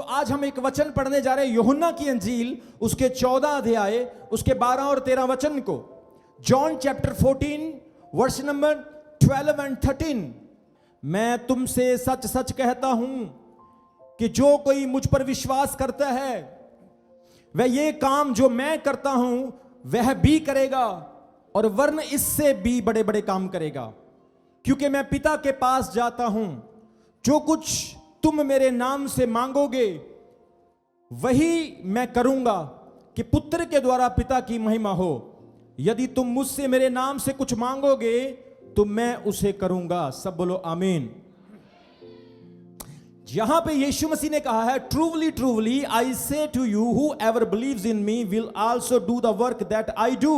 आज हम एक वचन पढ़ने जा रहे हैं यूहन्ना की अंजील उसके 14 अध्याय उसके 12 और 13 वचन को। John chapter 14 verse number 12 and 13। मैं तुमसे सच सच कहता हूं कि जो कोई मुझ पर विश्वास करता है वह ये काम जो मैं करता हूं वह भी करेगा और वरन इससे भी बड़े बड़े काम करेगा, क्योंकि मैं पिता के पास जाता हूं। जो कुछ तुम मेरे नाम से मांगोगे वही मैं करूंगा कि पुत्र के द्वारा पिता की महिमा हो। यदि तुम मुझसे मेरे नाम से कुछ मांगोगे तो मैं उसे करूंगा। सब बोलो आमीन। यहां पे यीशु मसीह ने कहा है, truly truly I say to you whoever believes in me will also do the work that I do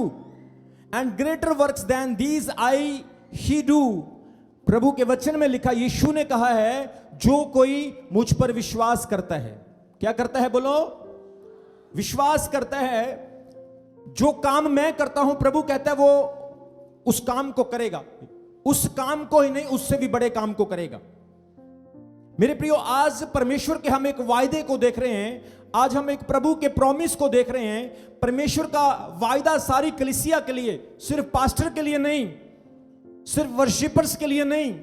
and greater works than these I he do. प्रभु के वचन में लिखा, यीशु ने कहा है जो कोई मुझ पर विश्वास करता है, क्या करता है बोलो, विश्वास करता है, जो काम मैं करता हूं प्रभु कहता है वो उस काम को करेगा। उस काम को ही नहीं, उससे भी बड़े काम को करेगा। मेरे प्रियो, आज परमेश्वर के हम एक वायदे को देख रहे हैं। आज हम एक प्रभु के प्रॉमिस को देख रहे हैं। परमेश्वर का वायदा सारी कलीसिया के लिए, सिर्फ पास्टर के लिए नहीं, सिर्फ वर्शिपर्स के लिए नहीं,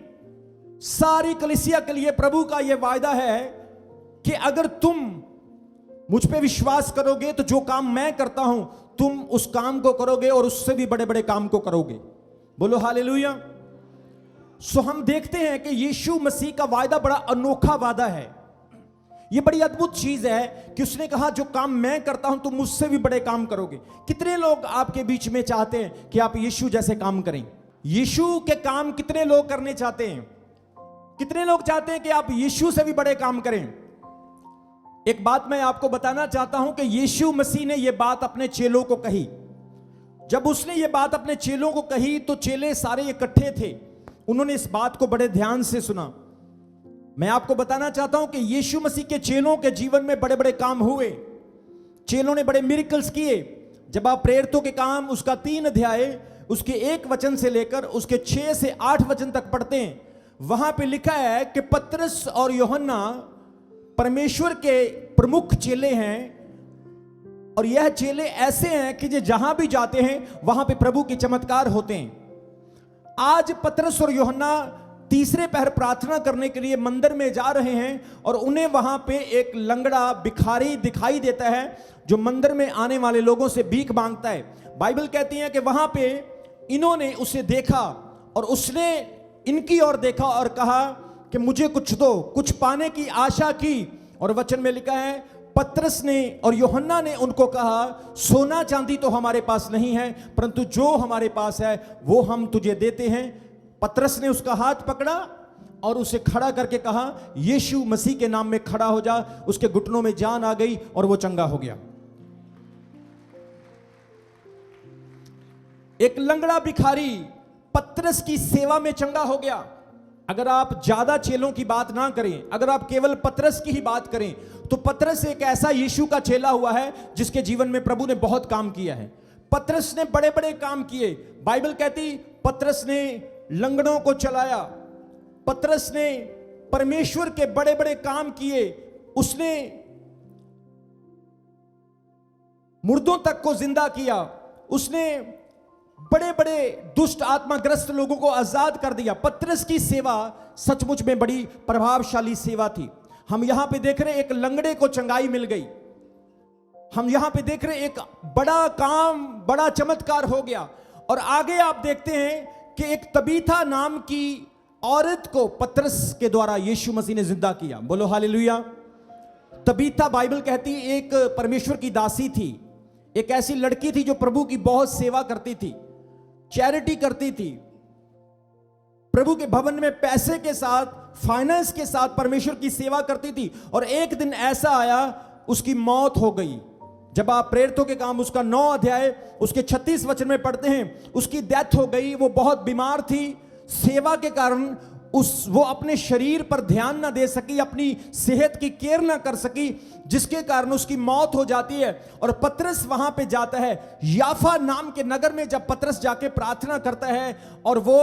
सारी कलीसिया के लिए प्रभु का यह वायदा है कि अगर तुम मुझ पे विश्वास करोगे तो जो काम मैं करता हूं तुम उस काम को करोगे और उससे भी बड़े बड़े काम को करोगे। बोलो हालेलुया। सो हम देखते हैं कि यीशु मसीह का वायदा बड़ा अनोखा वादा है। यह बड़ी अद्भुत चीज है कि उसने कहा जो काम मैं करता हूं तुम मुझसे भी बड़े काम करोगे। कितने लोग आपके बीच में चाहते हैं कि आप यीशु जैसे काम करें? यीशु के काम कितने लोग करने चाहते हैं? कितने लोग चाहते हैं कि आप यीशु से भी बड़े काम करें? एक बात मैं आपको बताना चाहता हूं कि यीशु मसीह ने यह बात अपने चेलों को कही। जब उसने यह बात अपने चेलों को कही तो चेले सारे इकट्ठे थे। उन्होंने इस बात को बड़े ध्यान से सुना। मैं आपको बताना चाहता हूं कि यीशु मसीह के चेलों के जीवन में बड़े बड़े काम हुए। चेलों ने बड़े मिरेकल्स किए। जब आप प्रेरितों के काम उसका 3 अध्याय उसके 1 वचन से लेकर उसके 6 से 8 वचन तक पढ़ते हैं, वहां पे लिखा है कि पतरस और यूहन्ना परमेश्वर के प्रमुख चेले हैं और यह चेले ऐसे हैं कि जहां भी जाते हैं वहां पे प्रभु के चमत्कार होते हैं। आज पतरस और यूहन्ना तीसरे पहर प्रार्थना करने के लिए मंदिर में जा रहे हैं और उन्हें वहां पे एक लंगड़ा भिखारी दिखाई देता है जो मंदिर में आने वाले लोगों से भीख मांगता है। बाइबल कहती है कि वहां पे इन्होंने उसे देखा और उसने इनकी ओर देखा और कहा कि मुझे कुछ दो, कुछ पाने की आशा की। और वचन में लिखा है पतरस ने और यूहन्ना ने उनको कहा, सोना चांदी तो हमारे पास नहीं है, परंतु जो हमारे पास है वो हम तुझे देते हैं। पतरस ने उसका हाथ पकड़ा और उसे खड़ा करके कहा, यीशु मसीह के नाम में खड़ा हो जा। उसके घुटनों में जान आ गई और वो चंगा हो गया। एक लंगड़ा भिखारी पतरस की सेवा में चंगा हो गया। अगर आप ज्यादा चेलों की बात ना करें, अगर आप केवल पतरस की ही बात करें, तो पतरस एक ऐसा यीशु का चेला हुआ है जिसके जीवन में प्रभु ने बहुत काम किया है। पतरस ने बड़े बड़े काम किए। बाइबल कहती पतरस ने लंगड़ों को चलाया, पतरस ने परमेश्वर के बड़े बड़े काम किए। उसने मुर्दों तक को जिंदा किया। उसने बड़े बड़े दुष्ट आत्माग्रस्त लोगों को आजाद कर दिया। पतरस की सेवा सचमुच में बड़ी प्रभावशाली सेवा थी। हम यहां पे देख रहे एक लंगड़े को चंगाई मिल गई। हम यहां पे देख रहे एक बड़ा काम, बड़ा चमत्कार हो गया। और आगे आप देखते हैं कि एक तबीथा नाम की औरत को पतरस के द्वारा यीशु मसीह ने जिंदा किया। बोलो हालेलुया। तबीथा बाइबल कहती एक परमेश्वर की दासी थी, एक ऐसी लड़की थी जो प्रभु की बहुत सेवा करती थी, चैरिटी करती थी, प्रभु के भवन में पैसे के साथ, फाइनेंस के साथ परमेश्वर की सेवा करती थी। और एक दिन ऐसा आया उसकी मौत हो गई। जब आप प्रेरितों के काम उसका 9 अध्याय उसके 36 वचन में पढ़ते हैं, उसकी डेथ हो गई। वो बहुत बीमार थी। सेवा के कारण वो अपने शरीर पर ध्यान ना दे सकी, अपनी सेहत की केयर ना कर सकी, जिसके कारण उसकी मौत हो जाती है। और पतरस वहां पे जाता है। याफा नाम के नगर में जब पतरस जाके प्रार्थना करता है और वो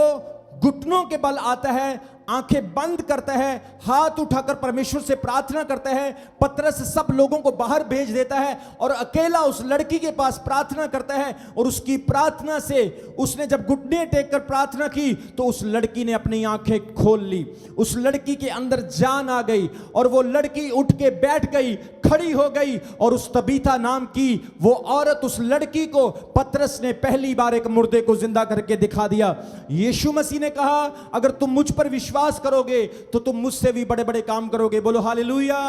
घुटनों के बल आता है आंखें बंद करता है, हाथ उठाकर परमेश्वर से प्रार्थना करता है। पतरस सब लोगों को बाहर भेज देता है और अकेला उस लड़की के पास प्रार्थना करता है। और उसकी प्रार्थना से उसने जब घुटने टेक कर प्रार्थना की तो उस लड़की ने अपनी आंखें खोल ली। उस लड़की के अंदर जान आ गई और वो लड़की उठ के बैठ गई, खड़ी हो गई। और उस तबीता नाम की वो औरत, उस लड़की को पतरस ने पहली बार एक मुर्दे को जिंदा करके दिखा दिया। यीशु मसीह ने कहा, अगर तुम मुझ पर विश्वास करोगे तो तुम मुझसे भी बड़े बड़े काम करोगे। बोलो हालेलुया।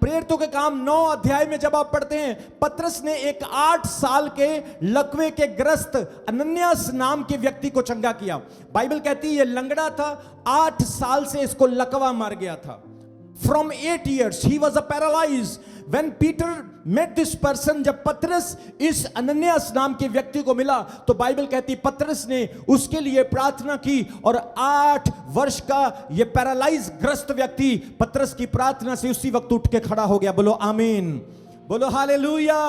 प्रेरितों के काम 9 अध्याय में जब आप पढ़ते हैं, पतरस ने एक 8 साल के लकवे के ग्रस्त अनन्यास नाम के व्यक्ति को चंगा किया। बाइबल कहती है ये लंगड़ा था, 8 साल से इसको लकवा मार गया था। From 8 years he was a paralyzed. When Peter met this person, जब पतरस इस अनन्यास नाम के व्यक्ति को मिला तो बाइबल कहती पतरस ने उसके लिए प्रार्थना की और 8 वर्ष का ये पैरालाइज ग्रस्त व्यक्ति पतरस की प्रार्थना से उसी वक्त उठ के खड़ा हो गया। बोलो आमीन, बोलो हालेलुया।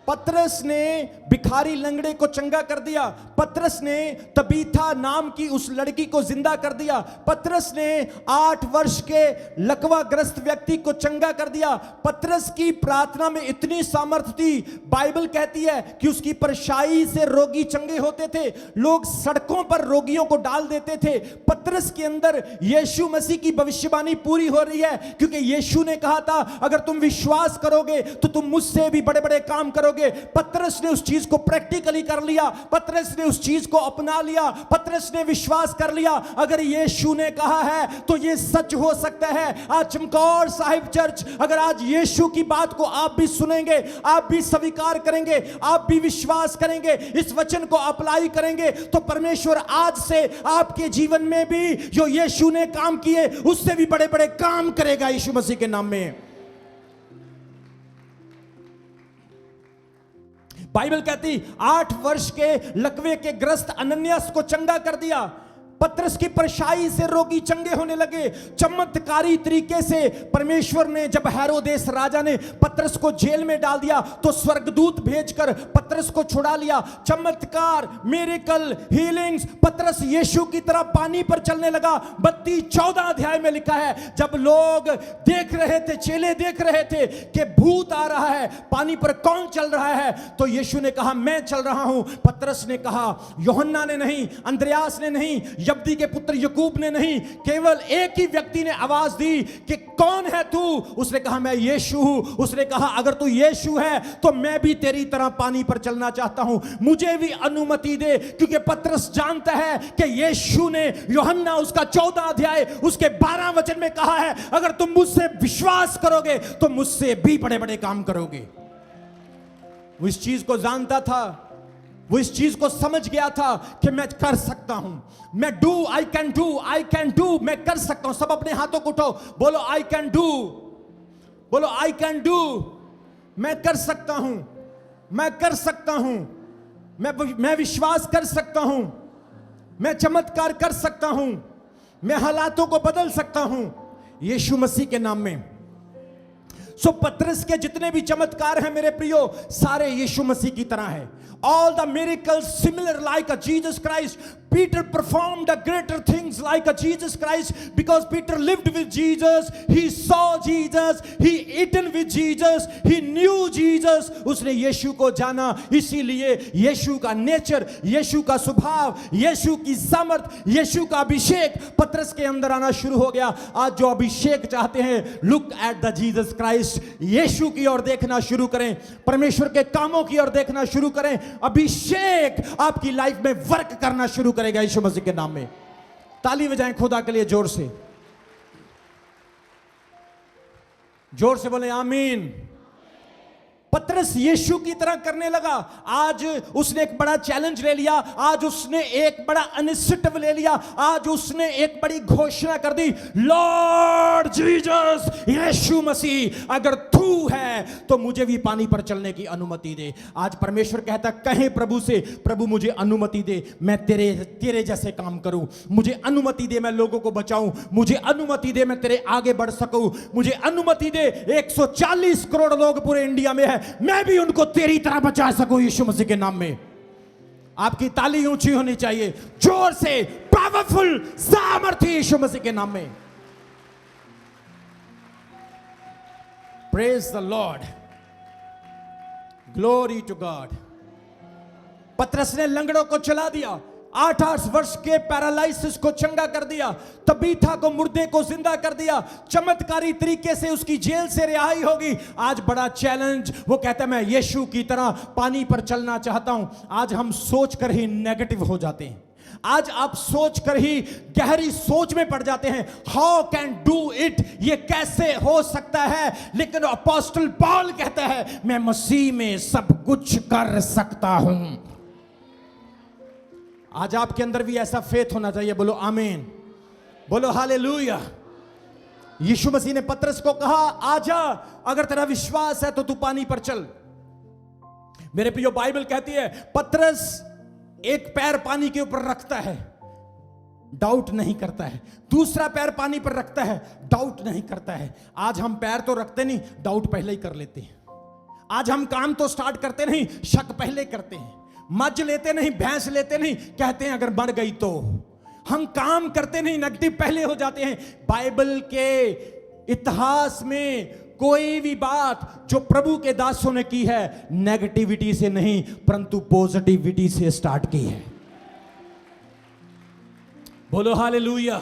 पतरस ने भिखारी लंगड़े को चंगा कर दिया। पतरस ने तबीथा नाम की उस लड़की को जिंदा कर दिया। पतरस ने 8 वर्ष के लकवाग्रस्त व्यक्ति को चंगा कर दिया। पतरस की प्रार्थना में इतनी सामर्थ्य थी, बाइबल कहती है कि उसकी परछाई से रोगी चंगे होते थे। लोग सड़कों पर रोगियों को डाल देते थे। पतरस के अंदर यीशु मसीह की भविष्यवाणी पूरी हो रही है, क्योंकि यीशु ने कहा था अगर तुम विश्वास करोगे तो तुम मुझसे भी बड़े बड़े काम करोगे। पतरस ने उस चीज को प्रैक्टिकली कर लिया। पतरस ने उस चीज को अपना लिया। पतरस ने विश्वास कर लिया अगर यीशु ने कहा है तो ये सच हो सकता है। आज चमकौर साहिब चर्च, अगर आज यीशु की बात को आप भी सुनेंगे, आप भी स्वीकार करेंगे, आप भी विश्वास करेंगे, इस वचन को अप्लाई करेंगे, तो परमेश्वर आज से आपके जीवन में भी जो यीशु ने काम किए उससे भी बड़े बड़े काम करेगा यीशु मसीह के नाम में। बाइबल कहती 8 वर्ष के लकवे के ग्रस्त अनन्यास को चंगा कर दिया। पतरस की परछाई से रोगी चंगे होने लगे। चमत्कारी तरीके से परमेश्वर ने, जब हेरोदेस राजा ने पतरस को जेल में डाल दिया तो स्वर्गदूत भेजकर पतरस को छुड़ा लिया। चमत्कार, मिरेकल, हीलिंग्स, पतरस यीशु की तरह पानी पर चलने लगा। मत्ती 14 अध्याय में लिखा है जब लोग देख रहे थे, चेले देख रहे थे कि भूत आ रहा है, पानी पर कौन चल रहा है, तो यीशु ने कहा मैं चल रहा हूं। पतरस ने कहा, यूहन्ना ने नहीं, अंद्रयास ने नहीं, यब्दी के पुत्र याकूब ने नहीं, केवल एक ही व्यक्ति ने आवाज दी कि कौन है तू? उसने कहा मैं यीशु हूं। उसने कहा अगर तू यीशु है तो मैं भी तेरी तरह पानी पर चलना चाहता हूं, मुझे भी अनुमति दे। क्योंकि पतरस जानता है कि यीशु ने, यूहन्ना उसका 14 अध्याय उसके 12 वचन में कहा है अगर तुम मुझसे विश्वास करोगे तो मुझसे भी बड़े बड़े काम करोगे। वो इस चीज को जानता था, वो इस चीज को समझ गया था कि मैं कर सकता हूं। मैं आई कैन डू, मैं कर सकता हूं। सब अपने हाथों को उठाओ, बोलो आई कैन डू, बोलो आई कैन डू। मैं कर सकता हूं, मैं कर सकता हूं, मैं विश्वास कर सकता हूं, मैं चमत्कार कर सकता हूं, मैं हालातों को बदल सकता हूं यीशु मसीह के नाम में। सो पतरस के जितने भी चमत्कार हैं मेरे प्रियो, सारे यीशु मसीह की तरह है। All the miracles similar like a Jesus Christ. Peter performed the greater things like a Jesus Christ because Peter lived with Jesus. He saw Jesus. He eaten with Jesus. He knew Jesus. उसने यीशु को जाना, इसीलिए यीशु का nature, यीशु का स्वभाव, यीशु की समर्थ, यीशु का अभिषेक पतरस के अंदर आना शुरू हो गया। आज जो अभिषेक चाहते हैं, look at the Jesus Christ, यीशु की ओर देखना शुरू करें, परमेश्वर के कामों की ओर देखना शुरू करें। अभिषेक आपकी लाइफ में वर्क करना शुरू करेगा यीशु मसीह के नाम में। ताली बजाएं खुदा के लिए जोर से, जोर से बोले आमीन। पतरस यीशु की तरह करने लगा। आज उसने एक बड़ा चैलेंज ले लिया, आज उसने एक बड़ा इनिशिएटिव ले लिया, आज उसने एक बड़ी घोषणा कर दी, लॉर्ड जीसस, यीशु मसीह अगर तू है तो मुझे भी पानी पर चलने की अनुमति दे। आज परमेश्वर कहता कहें प्रभु से, प्रभु मुझे अनुमति दे, मैं तेरे जैसे काम करूं, मुझे अनुमति दे मैं लोगों को बचाऊं, मुझे अनुमति दे मैं तेरे आगे बढ़ सकूं, मुझे अनुमति दे 140 करोड़ लोग पूरे इंडिया में है, मैं भी उनको तेरी तरह बचा सकूं यीशु मसीह के नाम में। आपकी ताली ऊंची होनी चाहिए, जोर से पावरफुल सामर्थ्य यीशु मसीह के नाम में। Praise the Lord, glory to God. पतरस ने लंगड़ों को चला दिया, 8 वर्ष के पैरालाइसिस को चंगा कर दिया, तबीथा को, मुर्दे को जिंदा कर दिया, चमत्कारी तरीके से उसकी जेल से रिहाई होगी। आज बड़ा चैलेंज, वो कहता है मैं यीशु की तरह पानी पर चलना चाहता हूं। आज हम सोच कर ही नेगेटिव हो जाते हैं, आज आप सोच कर ही गहरी सोच में पड़ जाते हैं, हाउ कैन डू इट, ये कैसे हो सकता है। लेकिन अपोस्टल पॉल कहता है मैं मसीह में सब कुछ कर सकता हूं। आज आपके अंदर भी ऐसा फेथ होना चाहिए। बोलो आमीन, बोलो हालेलुया। यीशु मसीह ने पतरस को कहा आजा, अगर तेरा विश्वास है तो तू पानी पर चल। मेरे प्रियो, बाइबल कहती है पतरस एक पैर पानी के ऊपर रखता है, डाउट नहीं करता है, दूसरा पैर पानी पर रखता है, डाउट नहीं करता है। आज हम पैर तो रखते नहीं, डाउट पहले ही कर लेते हैं। आज हम काम तो स्टार्ट करते नहीं, शक पहले करते हैं। मज लेते नहीं, भैंस लेते नहीं, कहते हैं अगर मर गई तो। हम काम करते नहीं, नेगेटिव पहले हो जाते हैं। बाइबल के इतिहास में कोई भी बात जो प्रभु के दासों ने की है, नेगेटिविटी से नहीं परंतु पॉजिटिविटी से स्टार्ट की है। बोलो हालेलुया।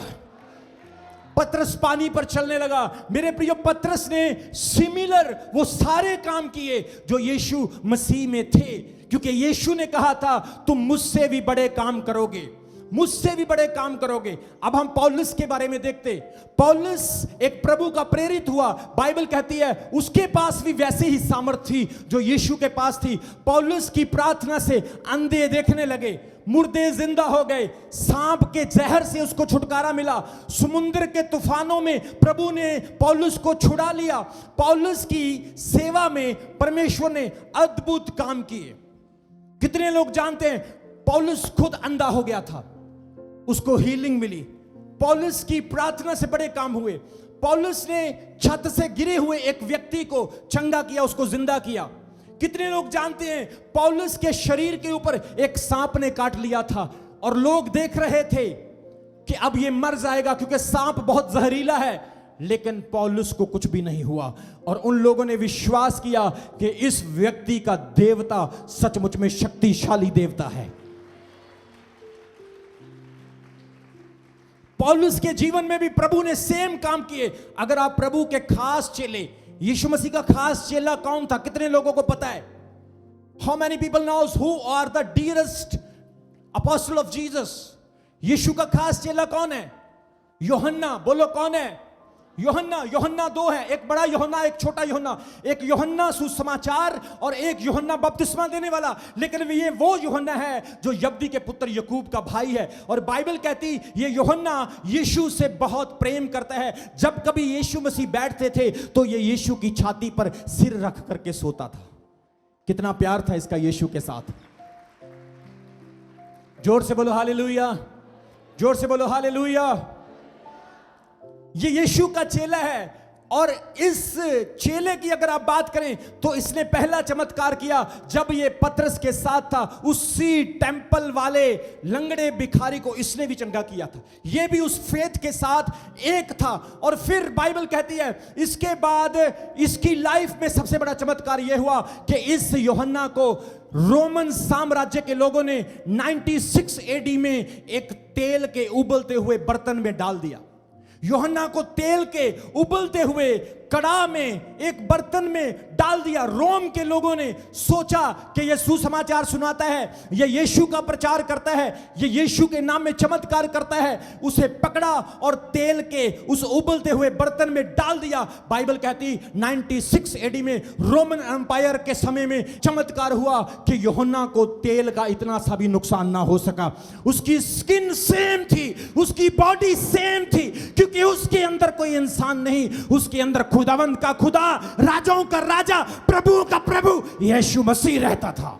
पतरस पानी पर चलने लगा। मेरे प्रिय, पतरस ने सिमिलर वो सारे काम किए जो यीशु मसीह में थे, क्योंकि यीशु ने कहा था तुम मुझसे भी बड़े काम करोगे, मुझसे भी बड़े काम करोगे। अब हम पौलुस के बारे में देखते। पौलुस एक प्रभु का प्रेरित हुआ। बाइबल कहती है उसके पास भी वैसे ही सामर्थ थी जो यीशु के पास थी। पौलुस की प्रार्थना से अंधे देखने लगे, मुर्दे जिंदा हो गए, सांप के जहर से उसको छुटकारा मिला, समुद्र के तूफानों में प्रभु ने पौलुस को छुड़ा लिया। पौलुस की सेवा में परमेश्वर ने अद्भुत काम किए। कितने लोग जानते हैं पौलुस खुद अंधा हो गया था, उसको हीलिंग मिली। पौलुस की प्रार्थना से बड़े काम हुए। पौलुस ने छत से गिरे हुए एक व्यक्ति को चंगा किया, उसको जिंदा किया। कितने लोग जानते हैं पौलुस के शरीर के ऊपर एक सांप ने काट लिया था और लोग देख रहे थे कि अब ये मर जाएगा क्योंकि सांप बहुत जहरीला है, लेकिन पौलुस को कुछ भी नहीं हुआ। और उन लोगों ने विश्वास किया कि इस व्यक्ति का देवता सचमुच में शक्तिशाली देवता है। पौलुस के जीवन में भी प्रभु ने सेम काम किए। अगर आप प्रभु के खास चेले, यीशु मसीह का खास चेला कौन था, कितने लोगों को पता है? How many people knows who are the dearest apostle of Jesus? यीशु का खास चेला कौन है? यूहन्ना। बोलो कौन है? यूहन्ना। यूहन्ना 2 है, एक बड़ा यूहन्ना, एक छोटा यूहन्ना। एक यूहन्ना सुसमाचार और एक यूहन्ना बपतिस्मा देने वाला। लेकिन ये वो यूहन्ना है जो यब्दी के पुत्र याकूब का भाई है। और बाइबल कहती ये यूहन्ना यीशु से बहुत प्रेम करता है। जब कभी यीशु मसीह बैठते थे तो ये यीशु की छाती पर सिर रख करके सोता था। कितना प्यार था इसका यीशु के साथ। जोर से बोलो हालेलुया, जोर से बोलो हालेलुया। ये यीशु का चेला है। और इस चेले की अगर आप बात करें तो इसने पहला चमत्कार किया जब ये पतरस के साथ था। उसी टेंपल वाले लंगड़े भिखारी को इसने भी चंगा किया था। ये भी उस फेथ के साथ एक था। और फिर बाइबल कहती है इसके बाद इसकी लाइफ में सबसे बड़ा चमत्कार यह हुआ कि इस यूहन्ना को रोमन साम्राज्य के लोगों ने 96 एडी में एक तेल के उबलते हुए बर्तन में डाल दिया। यूहन्ना को तेल के उबलते हुए कड़ा में एक बर्तन में डाल दिया। रोम के लोगों ने सोचा कि यह सुसमाचार सुनाता है, यह यीशु का प्रचार करता है, यह यीशु के नाम में चमत्कार करता है। उसे पकड़ा और तेल के उस उबलते हुए बर्तन में डाल दिया। बाइबल कहती 96 एडी में रोमन एम्पायर के समय में चमत्कार हुआ कि यूहन्ना को तेल का इतना सा भी नुकसान ना हो सका। उसकी स्किन सेम थी, उसकी बॉडी सेम थी, क्योंकि उसके अंदर कोई इंसान नहीं, उसके अंदर खुदावंद का खुदा, राजाओं का राजा, प्रभु का प्रभु यीशु मसीह रहता था।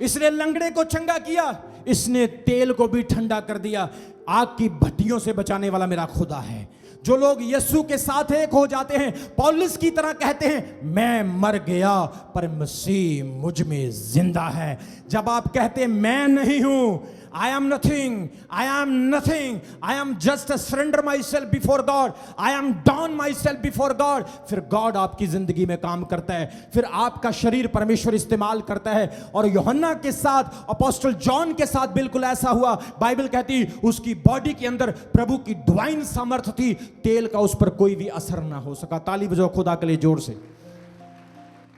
इसने लंगड़े को चंगा किया, इसने तेल को भी ठंडा कर दिया। आग की भट्टियों से बचाने वाला मेरा खुदा है। जो लोग यीशु के साथ एक हो जाते हैं, पौलुस की तरह कहते हैं मैं मर गया पर मसीह मुझ में जिंदा है। जब आप कहते हैं मैं नहीं हूं, I am nothing, I am nothing, I am just surrender my self before God, I am down my self before God, फिर गॉड आपकी जिंदगी में काम करता है, फिर आपका शरीर परमेश्वर इस्तेमाल करता है। और यूहन्ना के साथ, अपोस्टल जॉन के साथ बिल्कुल ऐसा हुआ। बाइबल कहती उसकी बॉडी के अंदर प्रभु की डिवाइन सामर्थ थी, तेल का उस पर कोई भी असर ना हो सका। ताली बजाओ खुदा के लिए जोर से।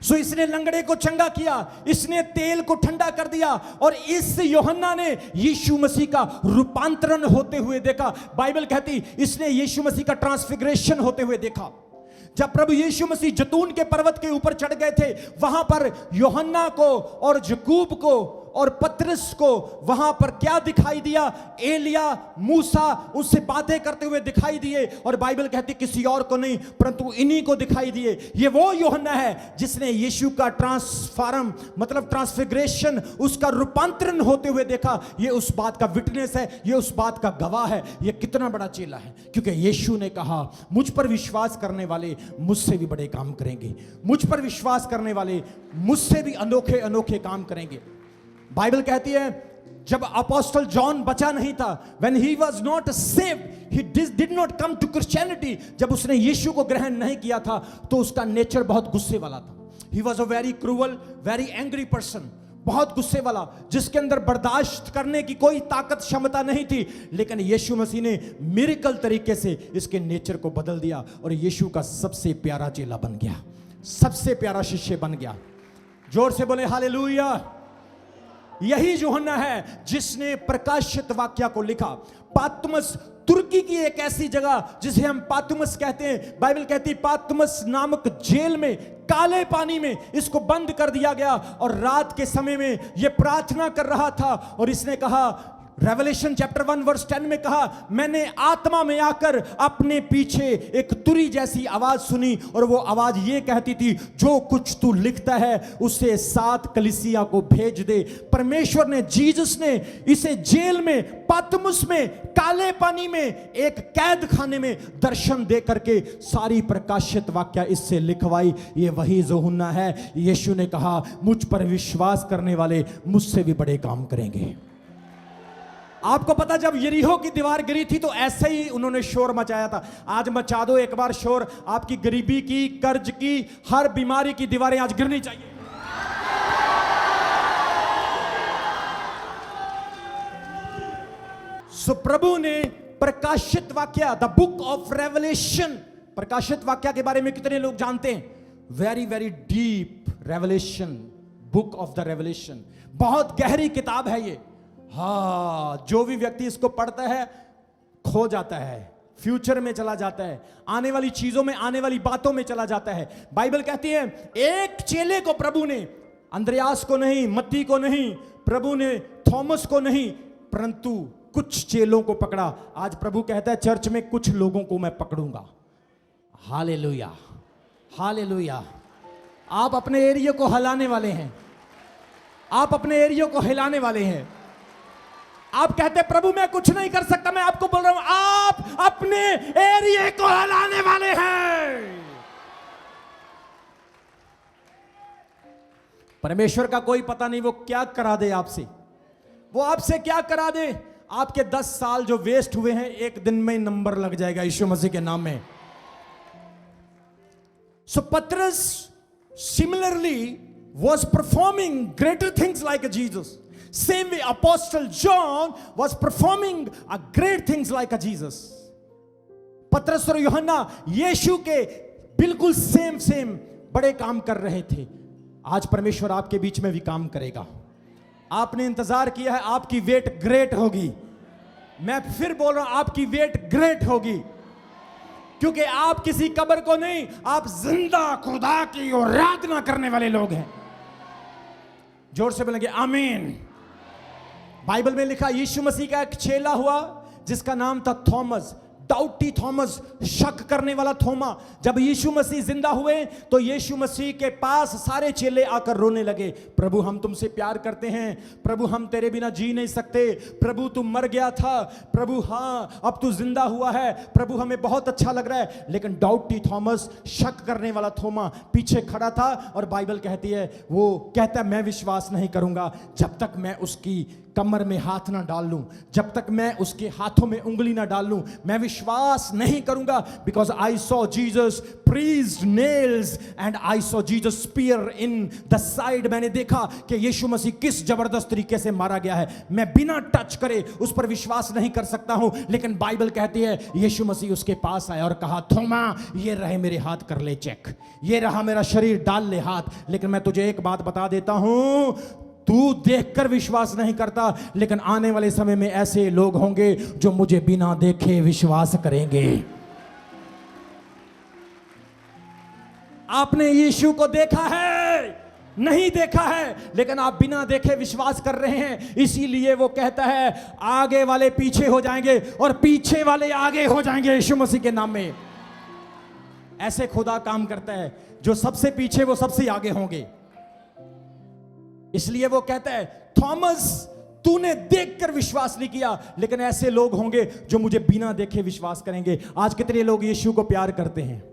सो इसने लंगड़े को चंगा किया, इसने तेल को ठंडा कर दिया, और इस यूहन्ना ने यीशु मसीह का रूपांतरण होते हुए देखा। बाइबल कहती इसने यीशु मसीह का ट्रांसफिगरेशन होते हुए देखा। जब प्रभु यीशु मसीह जैतून के पर्वत के ऊपर चढ़ गए थे, वहां पर यूहन्ना को और याकूब को और पतरस को वहां पर क्या दिखाई दिया? एलिया, मूसा उससे बातें करते हुए दिखाई दिए। और बाइबल कहती किसी और को नहीं परंतु इन्हीं को दिखाई दिए। ये वो यूहन्ना है जिसने यीशु का ट्रांसफॉर्म मतलब ट्रांसफिगरेशन, उसका रूपांतरण होते हुए देखा। ये उस बात का विटनेस है, ये उस बात का गवाह है। ये कितना बड़ा चेला है, क्योंकि यीशु ने कहा मुझ पर विश्वास करने वाले मुझसे भी बड़े काम करेंगे, मुझ पर विश्वास करने वाले मुझसे भी अनोखे अनोखे काम करेंगे। बाइबल कहती है जब अपोस्टल जॉन बचा नहीं था, when he was not saved, he did not come to Christianity, जब उसने यीशु को ग्रहण नहीं किया था तो उसका नेचर बहुत गुस्से वाला था। He was a very cruel, very angry person, बहुत गुस्से वाला, जिसके अंदर बर्दाश्त करने की कोई ताकत क्षमता नहीं थी। लेकिन यीशु मसीह ने मिरेकल तरीके से इसके नेचर को बदल दिया और यीशु का सबसे प्यारा चेला बन गया, सबसे प्यारा शिष्य बन गया। जोर से बोले हालेलुया। यही यूहन्ना है जिसने प्रकाशित वाक्य को लिखा। पातमस तुर्की की एक ऐसी जगह जिसे हम पातमस कहते हैं, बाइबल कहती पातमस नामक जेल में काले पानी में इसको बंद कर दिया गया और रात के समय में यह प्रार्थना कर रहा था। और इसने कहा, रेवलेशन चैप्टर 1 वर्स 10 में कहा, मैंने आत्मा में आकर अपने पीछे एक तुरी जैसी आवाज सुनी और वो आवाज ये कहती थी, जो कुछ तू लिखता है उसे 7 कलीसिया को भेज दे। परमेश्वर ने, जीसस ने इसे जेल में, पतमुस में, काले पानी में, एक कैद खाने में दर्शन दे करके सारी प्रकाशित वाक्य इससे लिखवाई। ये वही यूहन्ना है। यीशु ने कहा मुझ पर विश्वास करने वाले मुझसे भी बड़े काम करेंगे। आपको पता जब यरीहो की दीवार गिरी थी तो ऐसे ही उन्होंने शोर मचाया था। आज मचा दो एक बार शोर, आपकी गरीबी की, कर्ज की, हर बीमारी की दीवारें आज गिरनी चाहिए। सो प्रभु ने प्रकाशित वाक्य, द बुक ऑफ रेवलेशन, प्रकाशित वाक्य के बारे में कितने लोग जानते हैं? Very very deep revelation, book of the revelation, बहुत गहरी किताब है ये। हाँ, जो भी व्यक्ति इसको पढ़ता है खो जाता है, फ्यूचर में चला जाता है, आने वाली चीजों में, आने वाली बातों में चला जाता है। बाइबल कहती है एक चेले को प्रभु ने, अंद्रयास को नहीं, मत्ती को नहीं, प्रभु ने थॉमस को नहीं, परंतु कुछ चेलों को पकड़ा। आज प्रभु कहता है चर्च में कुछ लोगों को मैं पकड़ूंगा। Hallelujah, hallelujah. आप अपने एरिया को हिलाने वाले हैं, आप अपने एरिया को हिलाने वाले हैं। आप कहते हैं प्रभु मैं कुछ नहीं कर सकता, मैं आपको बोल रहा हूं आप अपने एरिया को हिलाने वाले हैं। परमेश्वर का कोई पता नहीं वो क्या करा दे आपसे, वो आपसे क्या करा दे। आपके 10 साल जो वेस्ट हुए हैं एक दिन में नंबर लग जाएगा यीशु मसीह के नाम में। सो पतरस similarly was performing greater things like Jesus. Same way Apostle John was performing a great things like a Jesus. पतरस और यूहन्ना यीशु के बिल्कुल सेम बड़े काम कर रहे थे। आज परमेश्वर आपके बीच में भी काम करेगा। आपने इंतजार किया है, आपकी वेट ग्रेट होगी। मैं फिर बोल रहा हूं आपकी वेट ग्रेट होगी, क्योंकि आप किसी कब्र को नहीं, आप जिंदा खुदा की आराधना करने वाले लोग हैं। जोर से बोलेंगे आमीन। बाइबल में लिखा यीशु मसीह का एक चेला हुआ जिसका नाम था थॉमस, डाउटी थॉमस, शक करने वाला थोमा। जब यीशु मसीह जिंदा हुए तो यीशु मसीह के पास सारे चेले आकर रोने लगे, प्रभु हम तुमसे प्यार करते हैं, प्रभु हम तेरे बिना जी नहीं सकते, प्रभु तू मर गया था, प्रभु हाँ अब तू जिंदा हुआ है, प्रभु हमें बहुत अच्छा लग रहा है। लेकिन डाउटी थॉमस, शक करने वाला थोमा पीछे खड़ा था और बाइबल कहती है वो कहता है मैं विश्वास नहीं करूंगा जब तक मैं उसकी कमर में हाथ ना डाल लूं, जब तक मैं उसके हाथों में उंगली ना डाल लूं, मैं विश्वास नहीं करूंगा. Because I saw Jesus pierced nails and I saw Jesus spear in the side. मैंने देखा कि यीशु मसीह किस जबरदस्त तरीके से मारा गया है. मैं बिना टच करे उस पर विश्वास नहीं कर सकता हूं, लेकिन बाइबल कहती है यीशु मसीह उसके पास आया और कहा, थोमा ये रहे मेरे हाथ, कर ले चेक, ये रहा मेरा शरीर, डाल ले हाथ. लेकिन मैं तुझे एक बात बता देता हूं, तू देखकर विश्वास नहीं करता, लेकिन आने वाले समय में ऐसे लोग होंगे जो मुझे बिना देखे विश्वास करेंगे. आपने यीशु को देखा है? नहीं देखा है, लेकिन आप बिना देखे विश्वास कर रहे हैं. इसीलिए वो कहता है आगे वाले पीछे हो जाएंगे और पीछे वाले आगे हो जाएंगे यीशु मसीह के नाम में. ऐसे खुदा काम करता है, जो सबसे पीछे वो सबसे आगे होंगे. इसलिए वो कहता है थॉमस तूने देखकर विश्वास नहीं किया, लेकिन ऐसे लोग होंगे जो मुझे बिना देखे विश्वास करेंगे. आज कितने लोग यीशु को प्यार करते हैं?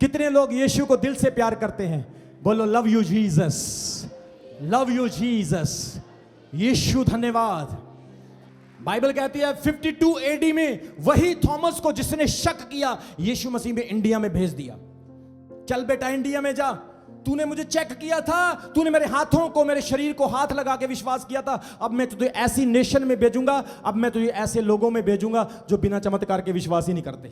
कितने लोग यीशु को दिल से प्यार करते हैं? बोलो love you Jesus, love you Jesus. यीशु धन्यवाद. बाइबल कहती है 52 एडी में वही थॉमस को जिसने शक किया यीशु मसीह में इंडिया में भेज दिया. चल बेटा इंडिया में जा, तूने मुझे चेक किया था, तूने मेरे हाथों को, मेरे शरीर को हाथ लगा के विश्वास किया था, अब मैं तुझे ऐसी नेशन में भेजूंगा, अब मैं तुझे ऐसे लोगों में भेजूंगा जो बिना चमत्कार के विश्वास ही नहीं करते.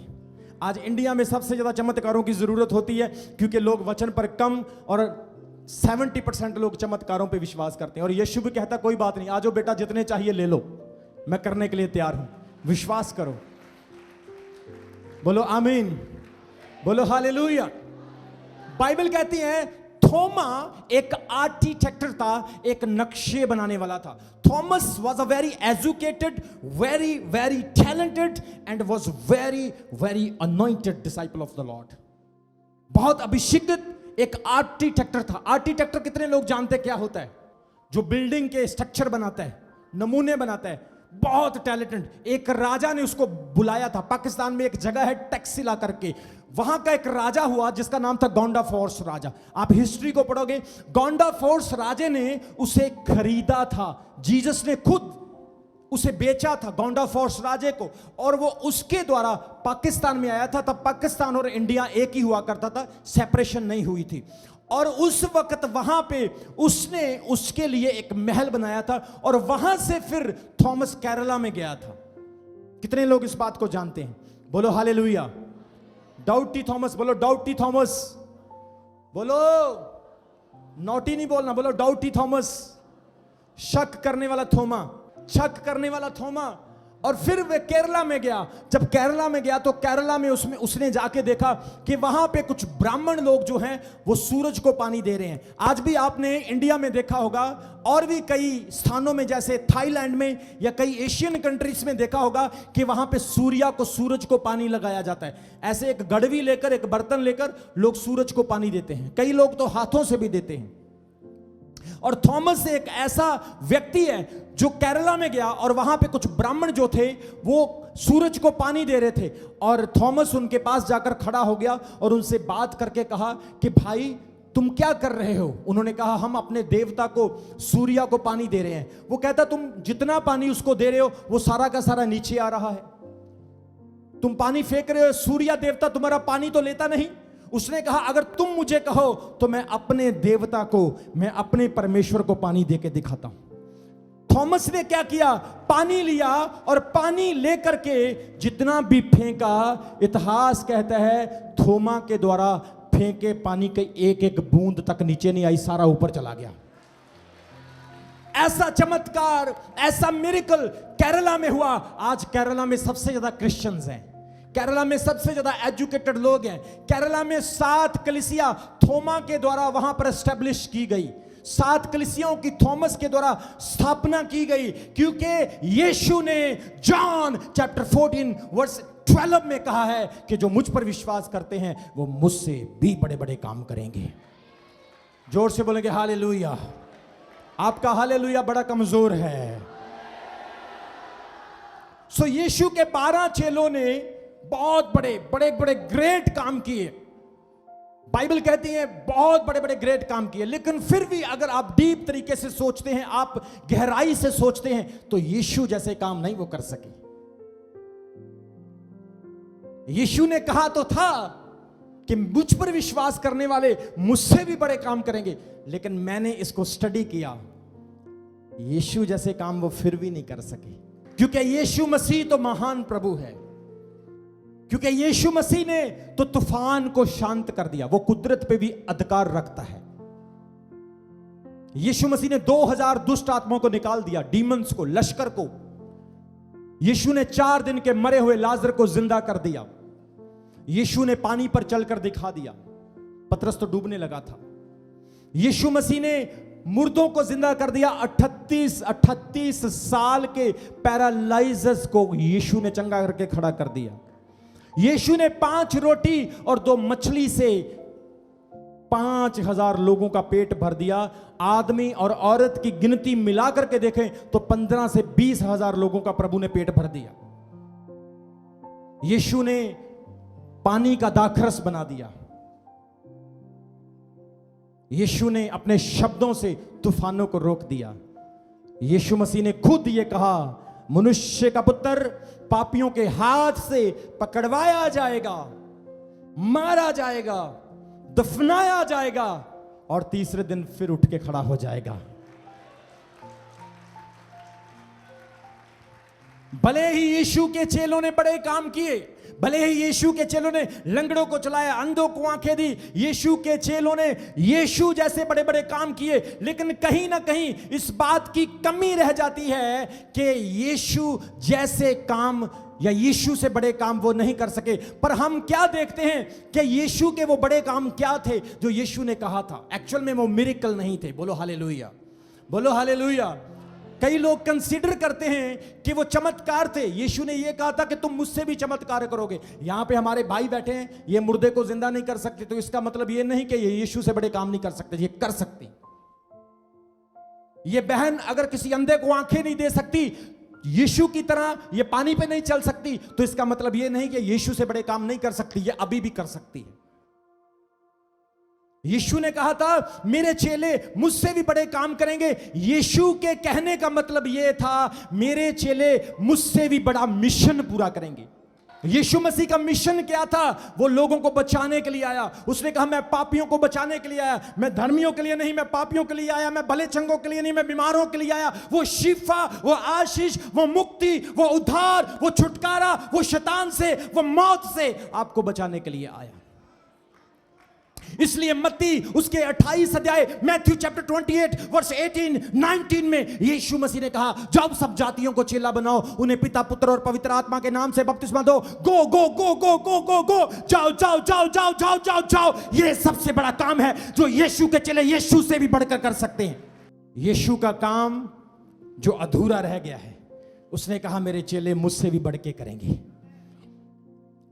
आज इंडिया में सबसे ज्यादा चमत्कारों की जरूरत होती है, क्योंकि लोग वचन पर कम और 70% लोग चमत्कारों पर विश्वास करते हैं. और यीशु भी कहता कोई बात नहीं, आजो बेटा जितने चाहिए ले लो, मैं करने के लिए तैयार हूं, विश्वास करो. बोलो आमीन, बोलो हालेलुया. बाइबल कहती है थोमा एक आर्किटेक्टर था, एक नक्शे बनाने वाला था. Thomas was a very educated, very very talented and was very very anointed disciple of the Lord. बहुत अभिषिक्त एक आर्किटेक्टर था. आर्किटेक्टर कितने लोग जानते क्या होता है? जो बिल्डिंग के स्ट्रक्चर बनाता है, नमूने बनाता है, बहुत टैलेंटेड. एक राजा ने उसको बुलाया था. पाकिस्तान में एक जगह है टैक्सिला करके, वहां का एक राजा हुआ जिसका नाम था गोंडा फोर्स राजा. आप हिस्ट्री को पढ़ोगे, गोंडा फोर्स राजे ने उसे खरीदा था. जीसस ने खुद उसे बेचा था गोंडा फोर्स राजे को, और वो उसके द्वारा पाकिस्तान में आया था. तब पाकिस्तान और इंडिया एक ही हुआ करता था, सेपरेशन नहीं हुई थी. और उस वक्त वहां पे उसने उसके लिए एक महल बनाया था, और वहां से फिर थॉमस केरला में गया था. कितने लोग इस बात को जानते हैं? बोलो हालेलुया. डाउटी थॉमस, बोलो डाउटी थॉमस. बोलो नोटी नहीं बोलना, बोलो डाउटी थॉमस. शक करने वाला थोमा, शक करने वाला थोमा. और फिर वे केरला में गया. जब केरला में गया तो केरला में उसने जाके देखा कि वहां पे कुछ ब्राह्मण लोग जो हैं वो सूरज को पानी दे रहे हैं. आज भी आपने इंडिया में देखा होगा, और भी कई स्थानों में जैसे थाईलैंड में या कई एशियन कंट्रीज में देखा होगा कि वहां पे सूरज को पानी लगाया जाता है. ऐसे एक गड़वी लेकर, एक बर्तन लेकर लोग सूरज को पानी देते हैं. कई लोग तो हाथों से भी देते हैं. और थॉमस एक ऐसा व्यक्ति है जो केरला में गया, और वहां पे कुछ ब्राह्मण जो थे वो सूरज को पानी दे रहे थे. और थॉमस उनके पास जाकर खड़ा हो गया और उनसे बात करके कहा कि भाई तुम क्या कर रहे हो? उन्होंने कहा हम अपने देवता को, सूर्य को पानी दे रहे हैं. वो कहता तुम जितना पानी उसको दे रहे हो वो सारा का सारा नीचे आ रहा है. तुम पानी फेंक रहे हो, सूर्य देवता तुम्हारा पानी तो लेता नहीं. उसने कहा अगर तुम मुझे कहो तो मैं अपने देवता को, मैं अपने परमेश्वर को पानी देके दिखाता हूं. थॉमस ने क्या किया? पानी लिया, और पानी लेकर के जितना भी फेंका, इतिहास कहता है थोमा के द्वारा फेंके पानी के एक एक बूंद तक नीचे नहीं आई, सारा ऊपर चला गया. ऐसा चमत्कार, ऐसा मिरेकल केरला में हुआ. आज केरला में सबसे ज्यादा क्रिश्चियंस हैं, केरला में सबसे ज्यादा एजुकेटेड लोग हैं. केरला में 7 कलीसिया थोमा के द्वारा वहां पर एस्टेब्लिश की गई. 7 कलीसियाओं की थॉमस के द्वारा स्थापना की गई, क्योंकि यीशु ने जॉन चैप्टर 14 वर्स 12 में कहा है कि जो मुझ पर विश्वास करते हैं वो मुझसे भी बड़े बड़े काम करेंगे. जोर से बोलेंगे हालेलुया. आपका हालेलुया बड़ा कमजोर है. सो यीशु के 12 चेलों ने बहुत बड़े बड़े बड़े ग्रेट काम किए. बाइबल कहती है बहुत बड़े बड़े ग्रेट काम किए, लेकिन फिर भी अगर आप डीप तरीके से सोचते हैं, आप गहराई से सोचते हैं, तो यीशु जैसे काम नहीं वो कर सके। यीशु ने कहा तो था कि मुझ पर विश्वास करने वाले मुझसे भी बड़े काम करेंगे, लेकिन मैंने इसको स्टडी किया, यीशु जैसे काम वो फिर भी नहीं कर सके, क्योंकि यीशु मसीह तो महान प्रभु है। क्योंकि यीशु मसीह ने तो तूफान को शांत कर दिया, वो कुदरत पे भी अधिकार रखता है। यीशु मसीह ने 2000 दुष्ट आत्माओं को निकाल दिया, डीमंस को, लश्कर को। यीशु ने 4 दिन के मरे हुए लाजर को जिंदा कर दिया। यीशु ने पानी पर चलकर दिखा दिया, पतरस तो डूबने लगा था। यीशु मसीह ने मुर्दों को जिंदा कर दिया। 38 साल के पैरालाइजर्स को यीशु ने चंगा करके खड़ा कर दिया। यीशु ने 5 रोटी और 2 मछली से 5000 लोगों का पेट भर दिया। आदमी और औरत की गिनती मिलाकर के देखें तो 15 से 20 हजार लोगों का प्रभु ने पेट भर दिया। यीशु ने पानी का दाखरस बना दिया। यीशु ने अपने शब्दों से तूफानों को रोक दिया। यीशु मसीह ने खुद ये कहा, मनुष्य का पुत्र पापियों के हाथ से पकड़वाया जाएगा, मारा जाएगा, दफनाया जाएगा और तीसरे दिन फिर उठ के खड़ा हो जाएगा। भले ही यीशु के चेलों ने बड़े काम किए, भले ही यीशु के चेलों ने लंगड़ों को चलाया, अंधों को आंखें दी, यीशु के चेलों ने यीशु जैसे बड़े बड़े काम किए, लेकिन कहीं ना कहीं इस बात की कमी रह जाती है कि यीशु जैसे काम या यीशु से बड़े काम वो नहीं कर सके। पर हम क्या देखते हैं कि यीशु के वो बड़े काम क्या थे जो यीशु ने कहा था। एक्चुअल में वो मिरेकल नहीं थे। बोलो हालेलुया, बोलो हालेलुया। कई लोग कंसीडर करते हैं कि वो चमत्कार थे। यीशु ने ये कहा था कि तुम मुझसे भी चमत्कार करोगे। यहां पे हमारे भाई बैठे हैं, ये मुर्दे को जिंदा नहीं कर सकते, तो इसका मतलब ये नहीं कि ये यीशु से बड़े काम नहीं कर सकते, ये कर सकती। ये बहन अगर किसी अंधे को आंखें नहीं दे सकती, यीशु की तरह ये पानी पे नहीं चल सकती, तो इसका मतलब ये नहीं कि यीशु से बड़े काम नहीं कर सकती, ये अभी भी कर सकती है। यीशु ने कहा था मेरे चेले मुझसे भी बड़े काम करेंगे। यीशु के कहने का मतलब यह था मेरे चेले मुझसे भी बड़ा मिशन पूरा करेंगे। यीशु मसीह का मिशन क्या था? वो लोगों को बचाने के लिए आया। उसने कहा मैं पापियों को बचाने के लिए आया, मैं धर्मियों के लिए नहीं, मैं पापियों के लिए आया, मैं भले चंगों के लिए नहीं, मैं बीमारों के लिए आया। वो शिफा, वो आशीष, वो मुक्ति, वो उद्धार, वो छुटकारा, वो शैतान से, वो मौत से आपको बचाने के लिए आया। इसलिए मत्ती उसके 28 अध्याय, मैथ्यू चैप्टर 28 वर्स 18-19 में यीशु मसीह ने कहा जब सब जातियों को चेला बनाओ, उन्हें पिता पुत्र और पवित्र आत्मा के नाम से बपतिस्मा दो। गो गो गो गो गो गो गो, जाओ जाओ जाओ जाओ जाओ जाओ जाओ। यह सबसे बड़ा काम है जो यीशु के चेले यीशु से भी बढ़कर कर सकते हैं। यीशु का काम जो अधूरा रह गया है, उसने कहा मेरे चेले मुझसे भी बढ़ के करेंगे।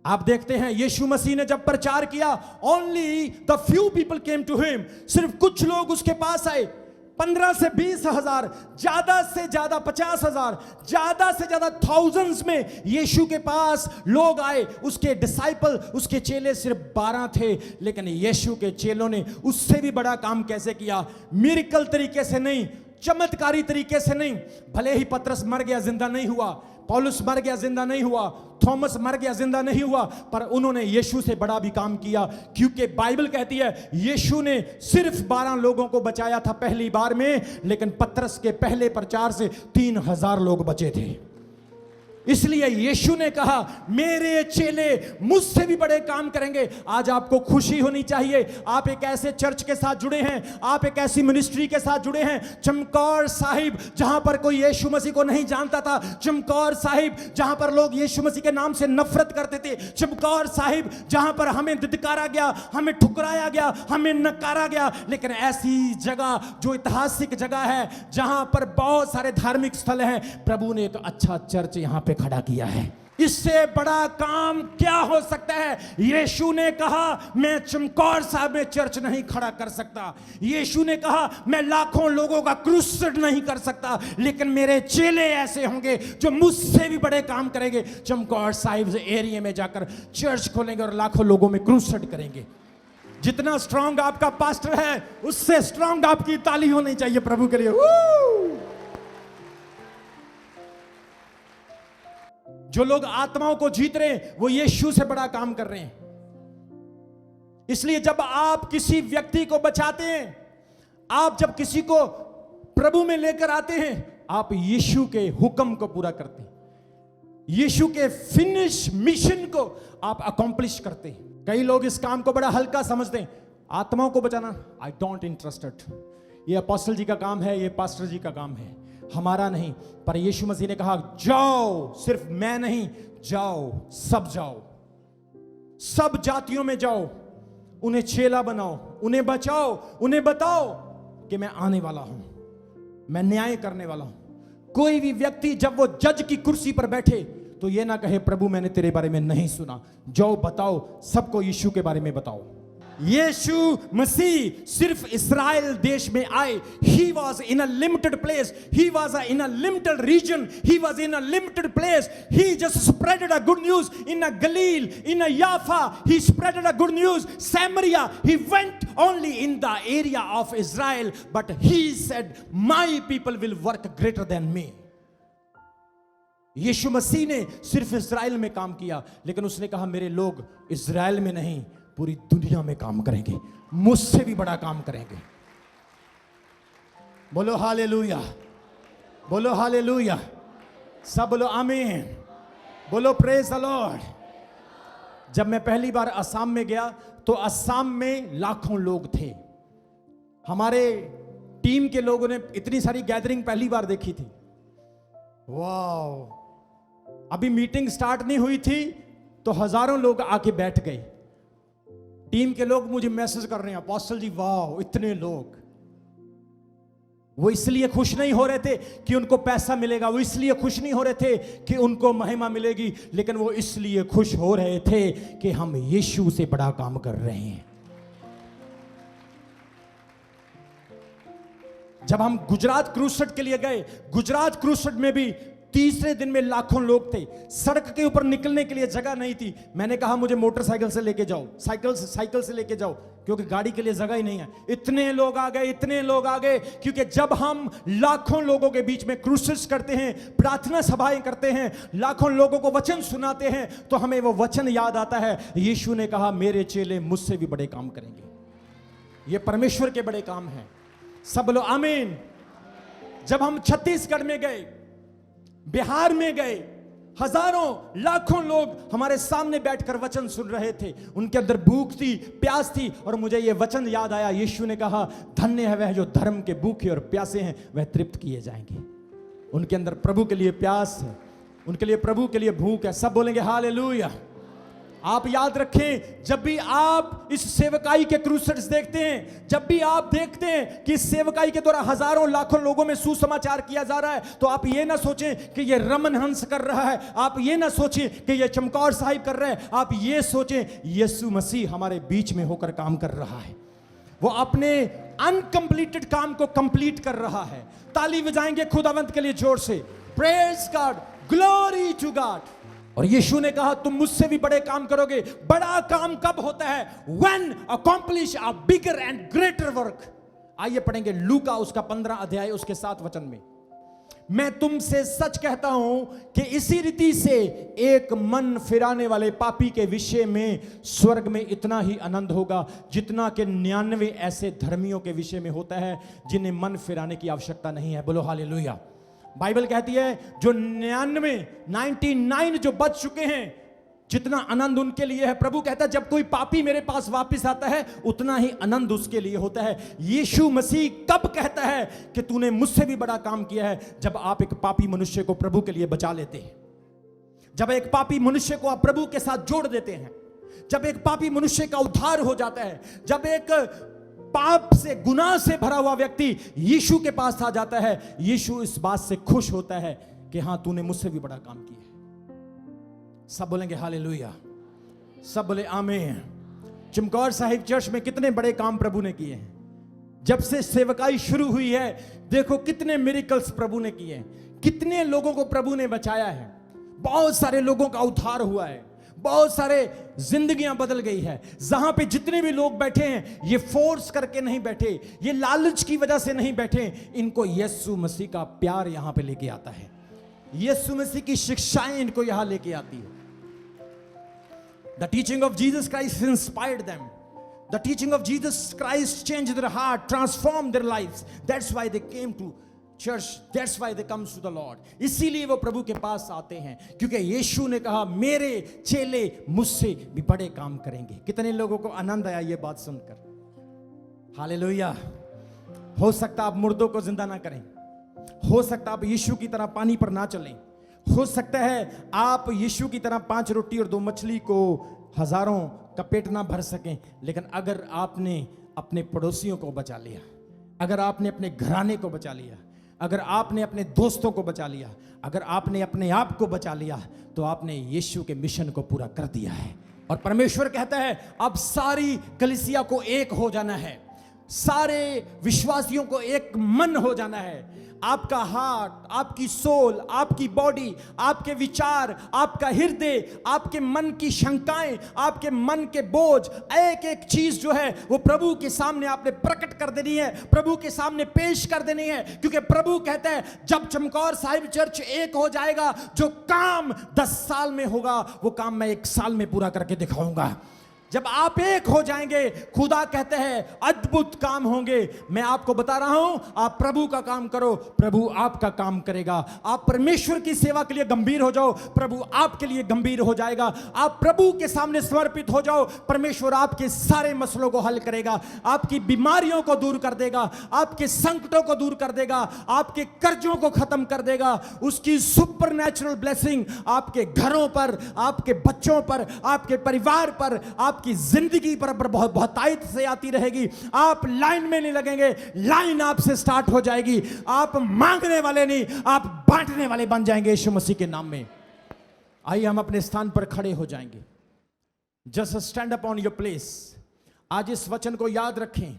आप देखते हैं यीशु मसीह ने जब प्रचार किया, only the few people came to him, सिर्फ कुछ लोग उसके पास आए। 15 से 20 हजार, ज्यादा से ज्यादा 50 हजार, ज्यादा से ज्यादा थाउजेंड्स में यीशु के पास लोग आए। उसके डिसाइपल, उसके चेले सिर्फ 12 थे, लेकिन यीशु के चेलों ने उससे भी बड़ा काम कैसे किया? मिरेकल तरीके से नहीं, चमत्कारी तरीके से नहीं। भले ही पतरस मर गया, जिंदा नहीं हुआ, पौलुस मर गया, जिंदा नहीं हुआ, थॉमस मर गया, जिंदा नहीं हुआ, पर उन्होंने यीशु से बड़ा भी काम किया। क्योंकि बाइबल कहती है यीशु ने सिर्फ 12 लोगों को बचाया था पहली बार में, लेकिन पतरस के पहले प्रचार से 3000 लोग बचे थे। इसलिए यीशु ने कहा मेरे चेले मुझसे भी बड़े काम करेंगे। आज आपको खुशी होनी चाहिए, आप एक ऐसे चर्च के साथ जुड़े हैं, आप एक ऐसी मिनिस्ट्री के साथ जुड़े हैं, चमकौर साहिब, जहां पर कोई यीशु मसीह को नहीं जानता था, चमकौर साहिब जहां पर लोग यीशु मसीह के नाम से नफरत करते थे, चमकौर साहिब जहां पर हमें धिक्कारा गया, हमें ठुकराया गया, हमें नकारा गया, लेकिन ऐसी जगह जो ऐतिहासिक जगह है, जहां पर बहुत सारे धार्मिक स्थल हैं, प्रभु ने एक अच्छा चर्च यहां पे खड़ा किया है। इससे बड़ा काम क्या हो सकता है? यीशु ने कहा मैं चमकौर साहब में चर्च नहीं खड़ा कर सकता, यीशु ने कहा मैं लाखों लोगों का क्रूसेड नहीं कर सकता, लेकिन मेरे चेले ऐसे होंगे जो मुझसे भी बड़े काम करेंगे। चमकौर साहिब एरिया में जाकर चर्च खोलेंगे और लाखों लोगों में क्रूसेड करेंगे। जितना स्ट्रांग आपका पास्टर है उससे स्ट्रांग आपकी ताली होनी चाहिए प्रभु के लिए। वू! जो लोग आत्माओं को जीत रहे हैं वो यीशु से बड़ा काम कर रहे हैं। इसलिए जब आप किसी व्यक्ति को बचाते हैं, आप जब किसी को प्रभु में लेकर आते हैं, आप यीशु के हुक्म को पूरा करते हैं, यीशु के फिनिश मिशन को आप अकॉम्प्लिश करते हैं। कई लोग इस काम को बड़ा हल्का समझते हैं, आत्माओं को बचाना आई डोंट इंटरेस्टेड, ये अपोस्टल जी का काम है, ये पास्टर जी का काम है, हमारा नहीं। पर यीशु मसीह ने कहा जाओ, सिर्फ मैं नहीं, जाओ, सब जाओ, सब जातियों में जाओ, उन्हें चेला बनाओ, उन्हें बचाओ, उन्हें बताओ कि मैं आने वाला हूं, मैं न्याय करने वाला हूं। कोई भी व्यक्ति जब वो जज की कुर्सी पर बैठे तो ये ना कहे प्रभु मैंने तेरे बारे में नहीं सुना, जाओ बताओ, सबको यीशु के बारे में बताओ। यीशु मसीह सिर्फ इस्राएल देश में आए, he was in a limited place, he was in a limited region, he was in a limited place, he just spreaded a good news in a गलील, इन अ याफा, he spreaded a good news, Samaria, he went only in the area of Israel, but he said my people will work greater than me। यीशु मसीह ने सिर्फ इस्राएल में काम किया, लेकिन उसने कहा मेरे लोग इस्राएल में नहीं पूरी दुनिया में काम करेंगे, मुझसे भी बड़ा काम करेंगे। बोलो हालेलुया, बोलो हालेलुया, सब बोलो आमीन, बोलो प्रेज द लॉर्ड। जब मैं पहली बार असम में गया तो असम में लाखों लोग थे। हमारे टीम के लोगों ने इतनी सारी गैदरिंग पहली बार देखी थी। वाह, अभी मीटिंग स्टार्ट नहीं हुई थी तो हजारों लोग आके बैठ गए। टीम के लोग मुझे मैसेज कर रहे हैं अपोस्टल जी वाह इतने लोग। वो इसलिए खुश नहीं हो रहे थे कि उनको पैसा मिलेगा, वो इसलिए खुश नहीं हो रहे थे कि उनको महिमा मिलेगी, लेकिन वो इसलिए खुश हो रहे थे कि हम यीशु से बड़ा काम कर रहे हैं। जब हम गुजरात क्रूसेड के लिए गए, गुजरात क्रूसेड में भी तीसरे दिन में लाखों लोग थे, सड़क के ऊपर निकलने के लिए जगह नहीं थी। मैंने कहा मुझे मोटरसाइकिल से लेके जाओ, साइकिल से लेके जाओ, क्योंकि गाड़ी के लिए जगह ही नहीं है। इतने लोग आ गए, इतने लोग आ गए, क्योंकि जब हम लाखों लोगों के बीच में क्रूसेस करते हैं, प्रार्थना सभाएं करते हैं, लाखों लोगों को वचन सुनाते हैं, तो हमें वो वचन याद आता है। यीशु ने कहा मेरे चेले मुझसे भी बड़े काम करेंगे, ये परमेश्वर के बड़े काम हैं। सब बोलो आमीन। जब हम छत्तीसगढ़ में गए, बिहार में गए, हजारों लाखों लोग हमारे सामने बैठकर वचन सुन रहे थे। उनके अंदर भूख थी, प्यास थी, और मुझे यह वचन याद आया। यीशु ने कहा धन्य है वह जो धर्म के भूखे और प्यासे हैं, वह तृप्त किए जाएंगे। उनके अंदर प्रभु के लिए प्यास है, उनके लिए प्रभु के लिए भूख है। सब बोलेंगे हालेलुया। आप याद रखें, जब भी आप इस सेवकाई के क्रूसेड्स देखते हैं, जब भी आप देखते हैं कि इस सेवकाई के द्वारा हजारों लाखों लोगों में सुसमाचार किया जा रहा है, तो आप ये ना सोचें कि ये रमन हंस कर रहा है, आप ये ना सोचें कि ये चमकौर साहिब कर रहे हैं, आप ये सोचें यीशु मसीह हमारे बीच में होकर काम कर रहा है। वो अपने अनकंप्लीटेड काम को कंप्लीट कर रहा है। ताली बजाएंगे खुदावंत के लिए जोर से, praise God, glory to God. और यीशु ने कहा तुम मुझसे भी बड़े काम करोगे। बड़ा काम कब होता है? When accomplish a bigger and greater work। आइए पढ़ेंगे लूका उसका 15 अध्याय उसके 7 वचन में। मैं तुमसे सच कहता हूं कि इसी रीति से एक मन फिराने वाले पापी के विषय में स्वर्ग में इतना ही आनंद होगा जितना कि 99 ऐसे धर्मियों के विषय में होता है जिन्हें मन फिराने की आवश्यकता नहीं है। बोलो हालेलुया। बाइबल कहती है जो 99 जो बच चुके हैं, जितना आनंद उनके लिए है। प्रभु कहता है जब कोई पापी मेरे पास वापस आता है उतना ही आनंद उसके लिए होता है। यीशु मसीह कब कहता है कि तूने मुझसे भी बड़ा काम किया है? जब आप एक पापी मनुष्य को प्रभु के लिए बचा लेते हैं, जब एक पापी मनुष्य को आप प्रभु के साथ जोड़ देते हैं, जब एक पापी मनुष्य का उद्धार हो जाता है, जब एक पाप से, गुनाह से भरा हुआ व्यक्ति यीशु के पास आ जाता है, यीशु इस बात से खुश होता है कि हां तूने मुझसे भी बड़ा काम किया है। सब बोलेंगे हालेलुया, सब बोले आमीन। चमकौर साहिब चर्च में कितने बड़े काम प्रभु ने किए हैं। जब से सेवकाई शुरू हुई है, देखो कितने मिरेकल्स प्रभु ने किए हैं, कितने लोगों को प्रभु ने बचाया है, बहुत सारे लोगों का उद्धार हुआ है, बहुत सारे जिंदगियां बदल गई है। जहां पे जितने भी लोग बैठे हैं, ये फोर्स करके नहीं बैठे, ये लालच की वजह से नहीं बैठे, इनको यीशु मसीह का प्यार यहां पे लेके आता है, यीशु मसीह की शिक्षाएं इनको यहां लेके आती है। The teaching of Jesus Christ inspired them, the teaching of Jesus Christ changed their heart, transform their lives, that's why they came to church, that's why they comes to the Lord. इसीलिए वो प्रभु के पास आते हैं, क्योंकि यीशु ने कहा मेरे चेले मुझसे भी बड़े काम करेंगे। कितने लोगों को आनंद आया ये बात सुनकर? हालेलुया। हो सकता आप मुर्दों को जिंदा ना करें, हो सकता आप यीशु की तरह पानी पर ना चलें, हो सकता है आप यीशु की तरह 5 रोटी और 2 मछली को हजारों का पेट ना भर सकें, लेकिन अगर आपने अपने पड़ोसियों को बचा लिया, अगर आपने अपने घराने को बचा लिया, अगर आपने अपने दोस्तों को बचा लिया, अगर आपने अपने आप को बचा लिया, तो आपने यीशु के मिशन को पूरा कर दिया है। और परमेश्वर कहता है अब सारी कलीसिया को एक हो जाना है, सारे विश्वासियों को एक मन हो जाना है। आपका हार्ट, आपकी सोल, आपकी बॉडी, आपके विचार, आपका हृदय, आपके मन की शंकाएं, आपके मन के बोझ, एक एक चीज जो है वो प्रभु के सामने आपने प्रकट कर देनी है, प्रभु के सामने पेश कर देनी है। क्योंकि प्रभु कहता है जब चमकौर साहिब चर्च एक हो जाएगा, जो काम 10 साल में होगा वो काम मैं 1 साल में पूरा करके दिखाऊंगा। जब आप एक हो जाएंगे, खुदा कहते हैं अद्भुत काम होंगे। मैं आपको बता रहा हूं, आप प्रभु का काम करो, प्रभु आपका काम करेगा। आप परमेश्वर की सेवा के लिए गंभीर हो जाओ, प्रभु आपके लिए गंभीर हो जाएगा। आप प्रभु के सामने समर्पित हो जाओ, परमेश्वर आपके सारे मसलों को हल करेगा, आपकी बीमारियों को दूर कर देगा, आपके संकटों को दूर कर देगा, आपके कर्जों को खत्म कर देगा। उसकी सुपरनैचुरल ब्लेसिंग आपके घरों पर, आपके बच्चों पर, आपके परिवार पर, आपकी जिंदगी पर बहुत बहुतायत से आती रहेगी। आप लाइन में नहीं लगेंगे, लाइन आपसे स्टार्ट हो जाएगी। आप मांगने वाले नहीं, आप बांटने वाले बन जाएंगे यीशु मसीह के नाम में। आइए हम अपने स्थान पर खड़े हो जाएंगे। Just stand up on your place. आज इस वचन को याद रखें।